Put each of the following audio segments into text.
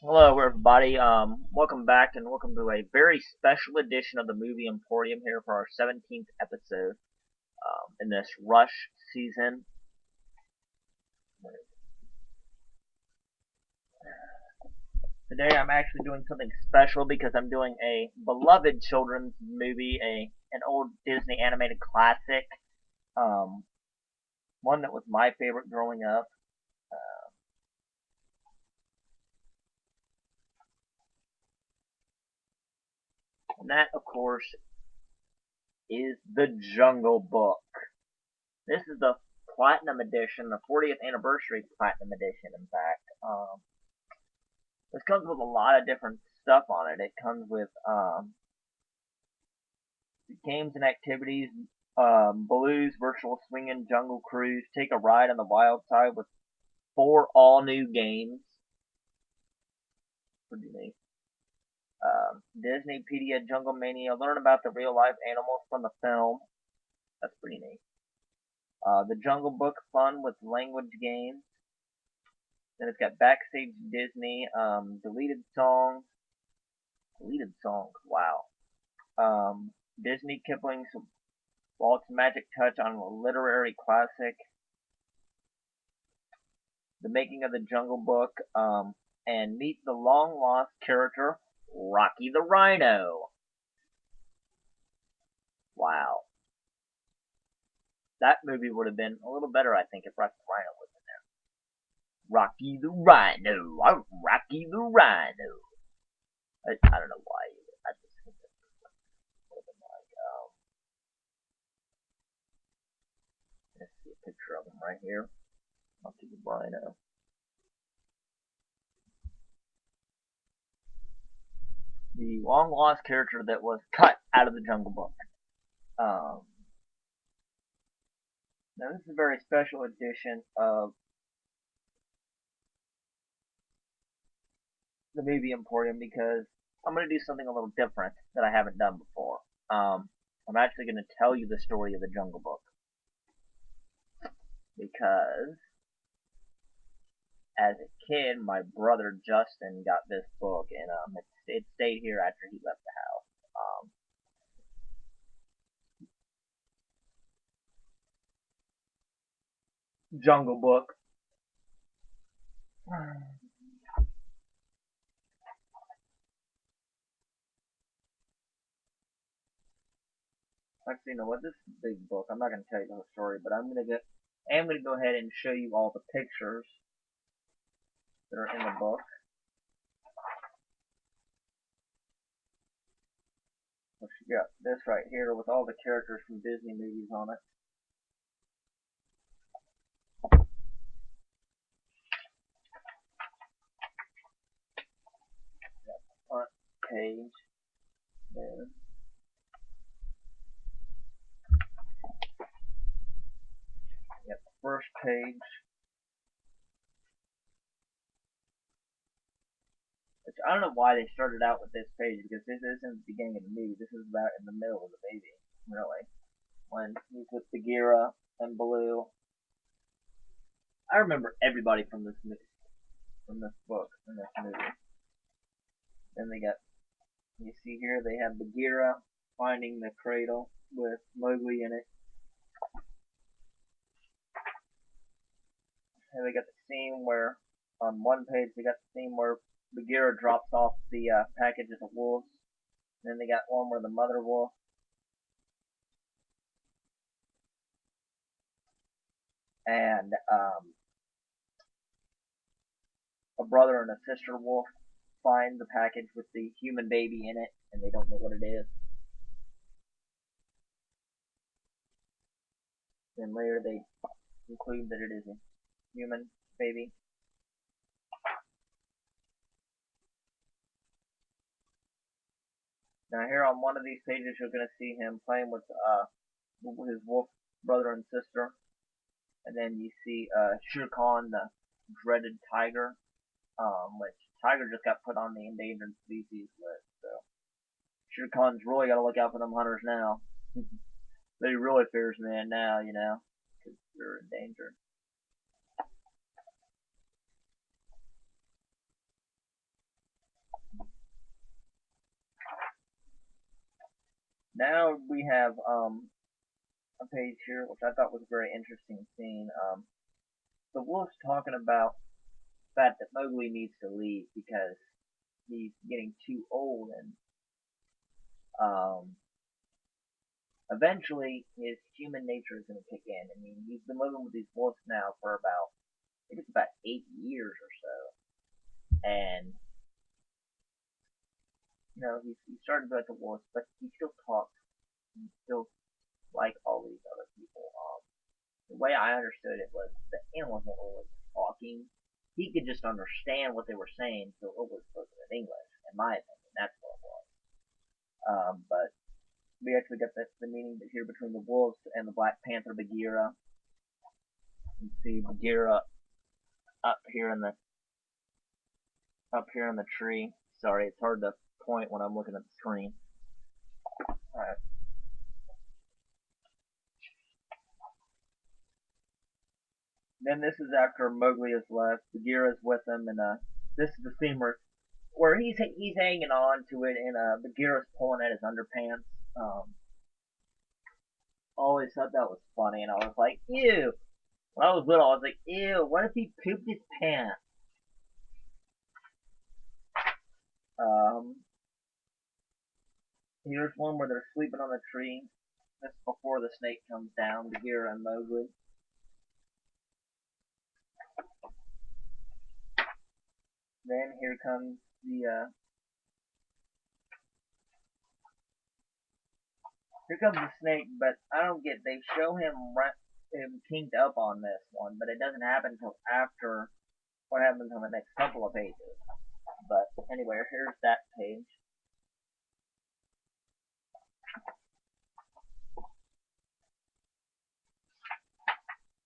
Hello, everybody. Welcome back and welcome to a very special edition of the Movie Emporium here for our 17th episode in this Rush season. Today, I'm actually doing something special because I'm doing a beloved children's movie, an old Disney animated classic, um, one that was my favorite growing up. And that, of course, is The Jungle Book. This is the Platinum Edition, the 40th anniversary Platinum Edition, in fact. This comes with a lot of different stuff on it. It comes with games and activities, Baloo's Virtual Swinging Jungle Cruise, Take a Ride on the Wild Side with 4 all new games. Pretty neat. Disneypedia Jungle Mania, learn about the real life animals from the film. That's pretty neat. The Jungle Book Fun with language games. Then it's got Backstage Disney, deleted songs. Deleted songs, wow. Disney Kipling's Walt's Magic Touch on a literary classic, The Making of the Jungle Book, and meet the long lost character Rocky the Rhino. Wow, that movie would have been a little better, I think, if Rocky the Rhino was in there. Rocky the Rhino, I'm Rocky the Rhino. I don't know why. I just think that would have been like, let's see a picture of him right here. Rocky the Rhino. The long lost character that was cut out of the Jungle Book. Um, Now this is a very special edition of the Movie Emporium because I'm going to do something a little different that I haven't done before. I'm actually going to tell you the story of the Jungle Book because as a kid, my brother Justin got this book and it stayed here after he left the house. Jungle Book. Actually, you know what? This is a big book. I'm not going to tell you the whole story, but I'm going to go ahead and show you all the pictures that are in the book. So you got this right here with all the characters from Disney movies on it. Front page there. Yep, first page. Which I don't know why they started out with this page because this isn't the beginning of the movie. This is about in the middle of the movie, really. When he's with Bagheera and Baloo. I remember everybody from this movie, from this book, from this movie. Then they got, you see here, they have Bagheera finding the cradle with Mowgli in it. And they got the scene where, on one page, they got the scene where Bagheera drops off the package of the wolves. And then they got one where the mother wolf and a brother and a sister wolf find the package with the human baby in it, and they don't know what it is. Then later they conclude that it is a human baby. Now here on one of these pages, you're going to see him playing with his wolf brother and sister, and then you see Shere Khan, the dreaded tiger, which tiger just got put on the endangered species list. So Shere Khan's really got to look out for them hunters now. They really fears man now, you know, because they're endangered. Now we have a page here which I thought was a very interesting scene. The wolf's talking about the fact that Mowgli needs to leave because he's getting too old and um, eventually his human nature is going to kick in. I mean, he's been living with these wolves now for about, I think it's about 8 years or so, and he's starting to go to wolves, but he still talks. He still like all these other people. The way I understood it was the animals weren't always talking. He could just understand what they were saying, so it was spoken in English. In my opinion, that's what it was. But we actually got the meaning here between the wolves and the Black Panther Bagheera. You can see Bagheera up here in the tree. Sorry, it's hard to point when I'm looking at the screen. Alright. Then this is after Mowgli has left. Bagheera's with him, and this is the scene where he's hanging on to it, and Bagheera's pulling at his underpants. Always thought that was funny, and I was like, ew. When I was little, I was like, ew. What if he pooped his pants? Um, Here's one where they're sleeping on the tree. This is before the snake comes down. Bagheera and Mowgli. Then here comes the snake, but I don't get. They show him kinked up on this one, but it doesn't happen until after what happens on the next couple of pages. But anyway, here's that page.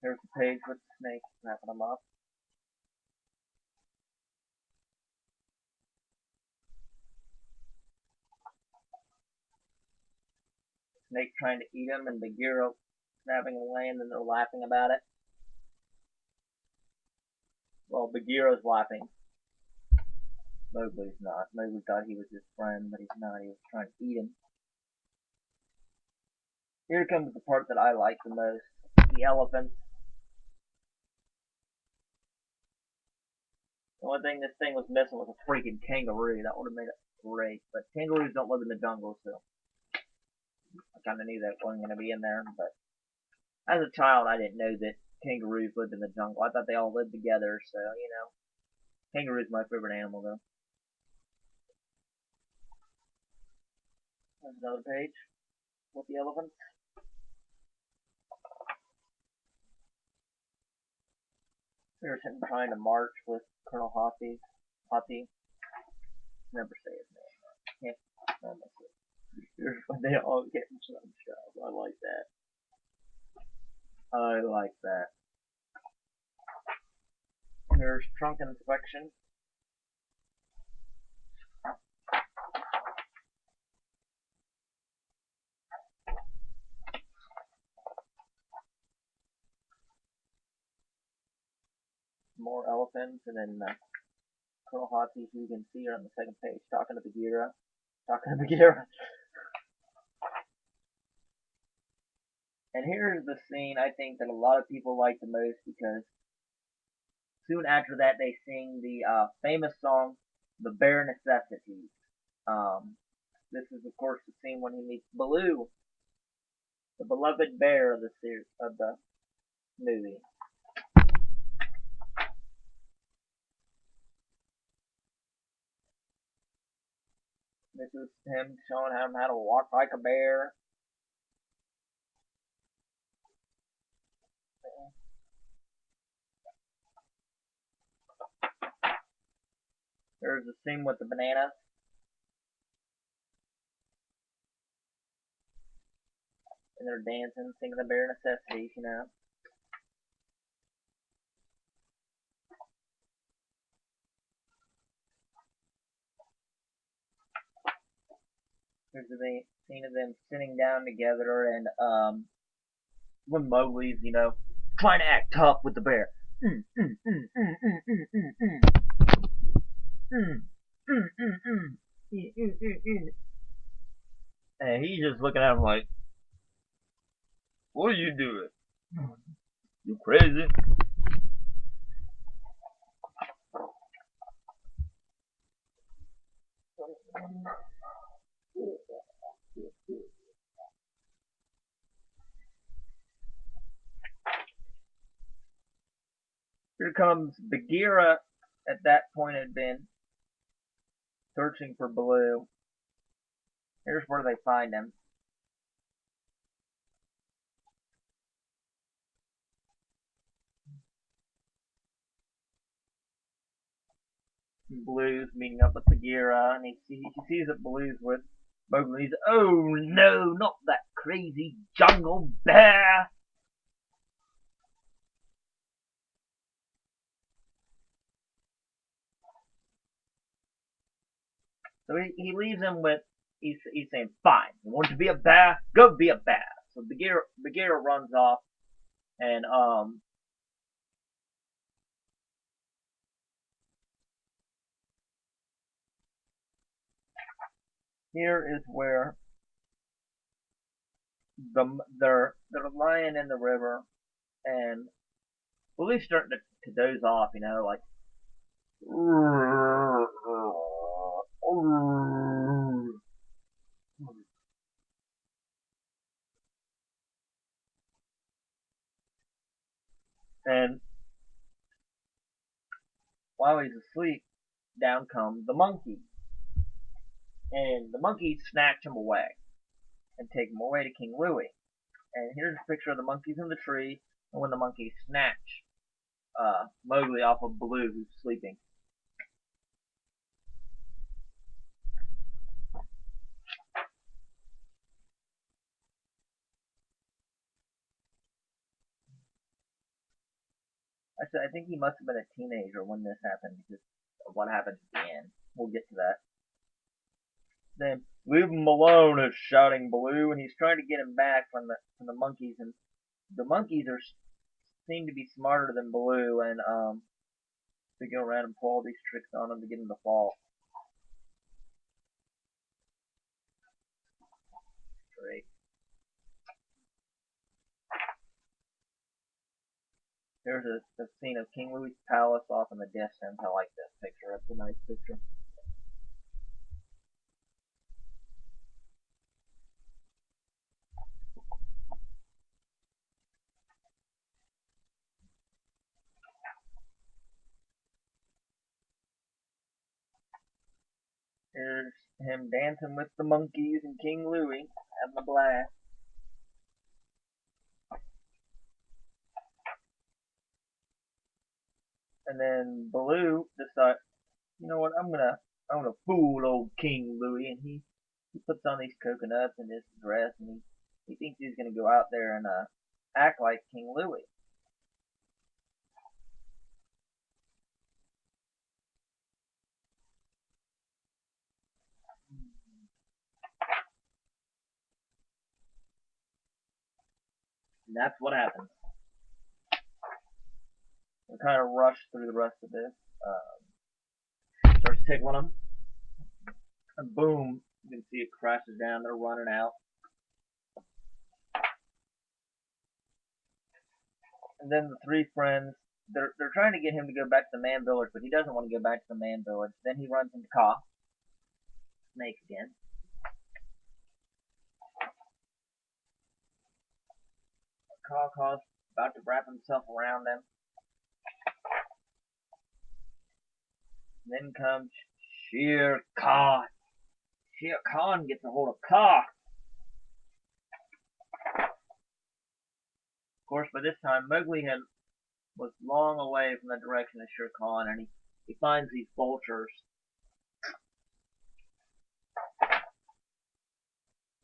Here's the page with the snake wrapping him up. Snake trying to eat him, and Bagheera snapping away, and then they're laughing about it. Well, Bagheera's laughing. Mowgli's not. Mowgli thought he was his friend, but he's not. He was trying to eat him. Here comes the part that I like the most. The elephants. The only thing this thing was missing was a freaking kangaroo. That would have made it great. But kangaroos don't live in the jungle, so I kind of knew that wasn't going to be in there. But as a child, I didn't know that kangaroos lived in the jungle. I thought they all lived together, so, kangaroo's my favorite animal, though. There's another page with the elephants. There's him trying to march with Colonel Hoppy. Hoppy. Never say his name. Can't almost Here's when they all get in some stuff. I like that. I like that. There's trunk inspection. More elephants, and then Colonel Hoppy, who you can see her on the second page, talking to Bagheera. Talking to Bagheera. And here's the scene I think that a lot of people like the most because soon after that they sing the famous song, "The Bare Necessities." Um, this is of course the scene when he meets Baloo, the beloved bear of the movie. This is him showing him how to walk like a bear. There's the scene with the banana, and they're dancing, singing the bare necessities. There's the scene of them sitting down together, and when Mowgli's trying to act tough with the bear. Mm, mm, mm, mm, mm, mm, mm, mm, mm, mm, mm, mm, mm, mm, mm, mm. And he's just looking at him like, "What are you doing? You crazy?" Here comes Bagheera. At that point, had been searching for Baloo. Here's where they find him. Baloo's meeting up with Bagheera, and he sees that Baloo's with Mowgli. He's, "Oh no, not that crazy jungle bear!" So he leaves him with, he's saying, "Fine, you want to be a bear? Go be a bear." So Bagheera runs off, and here is where they're lying in the river, and Baloo's starting to doze off, like. And while he's asleep, down come the monkey, and the monkeys snatch him away and take him away to King Louie. And here's a picture of the monkeys in the tree, and when the monkeys snatch Mowgli off of Baloo, who's sleeping. I think he must have been a teenager when this happened because of what happened at the end. We'll get to that. Then leave him alone is shouting Baloo, and he's trying to get him back from the monkeys, and the monkeys seem to be smarter than Baloo, and they go around and pull all these tricks on him to get him to fall. Great. There's a scene of King Louie's palace off in the distance. I like this picture. That's a nice picture. Here's him dancing with the monkeys and King Louie having a blast. And then Baloo decides, I'm gonna fool old King Louie, and he puts on these coconuts and this dress, and he thinks he's gonna go out there and act like King Louie. And that's what happens. We kind of rush through the rest of this. Starts tickling them, and boom, you can see it crashes down. They're running out, and then the three friends. They're trying to get him to go back to the man village, but he doesn't want to go back to the man village. Then he runs into Ka, Snake again. Ka's about to wrap himself around them. Then comes Shere Khan. Shere Khan gets a hold of Ka. Of course, by this time, Mowgli was long away from the direction of Shere Khan, and he finds these vultures.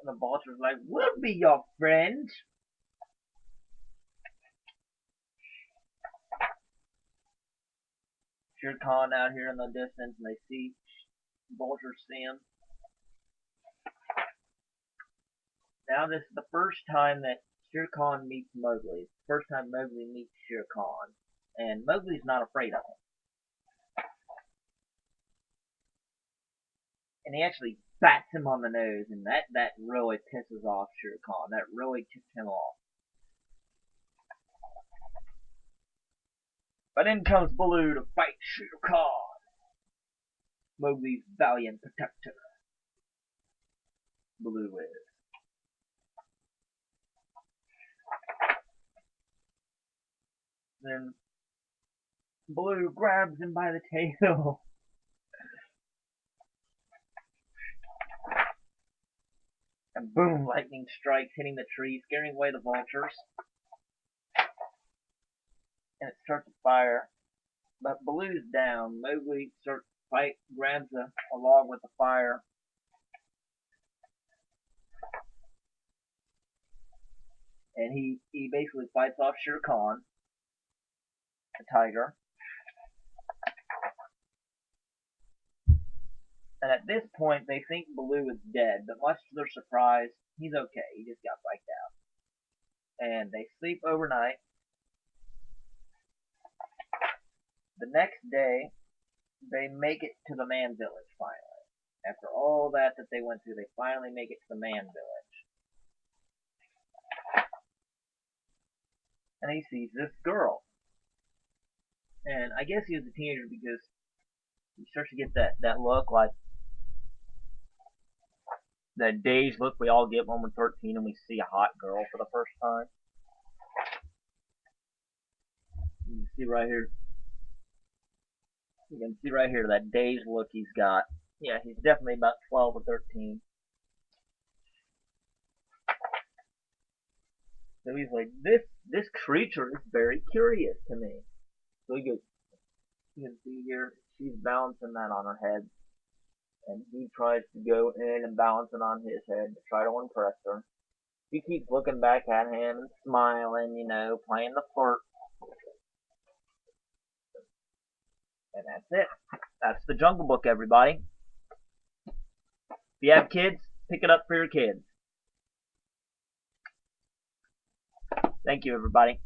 And the vulture's like, "We'll be your friends." Shere Khan out here in the distance, and they see vultures see him. Now this is the first time that Shere Khan meets Mowgli. It's the first time Mowgli meets Shere Khan, and Mowgli's not afraid of him. and he actually bats him on the nose, and that really pisses off Shere Khan. That really tips him off. But in comes Baloo to fight Shere Khan, Mowgli's valiant protector. Baloo is. Then Baloo grabs him by the tail. And boom, lightning strikes, hitting the tree, scaring away the vultures. And it starts to fire. But Baloo's down. Mowgli starts to fight, grabs a log with the fire. And he basically fights off Shere Khan, the tiger. And at this point, they think Baloo is dead, but much to their surprise, he's okay. He just got wiped out. And they sleep overnight. The next day, they make it to the man village, finally. After all that they went through, they finally make it to the man village. And he sees this girl. And I guess he was a teenager because he starts to get that look like that dazed look we all get when we're 13 and we see a hot girl for the first time. You can see right here. You can see right here that dazed look he's got. Yeah, he's definitely about 12 or 13. So he's like, this creature is very curious to me. So he goes, you can see here, she's balancing that on her head. And he tries to go in and balance it on his head to try to impress her. She keeps looking back at him and smiling, you know, playing the flirt. And that's it. That's the Jungle Book, everybody. If you have kids, pick it up for your kids. Thank you, everybody.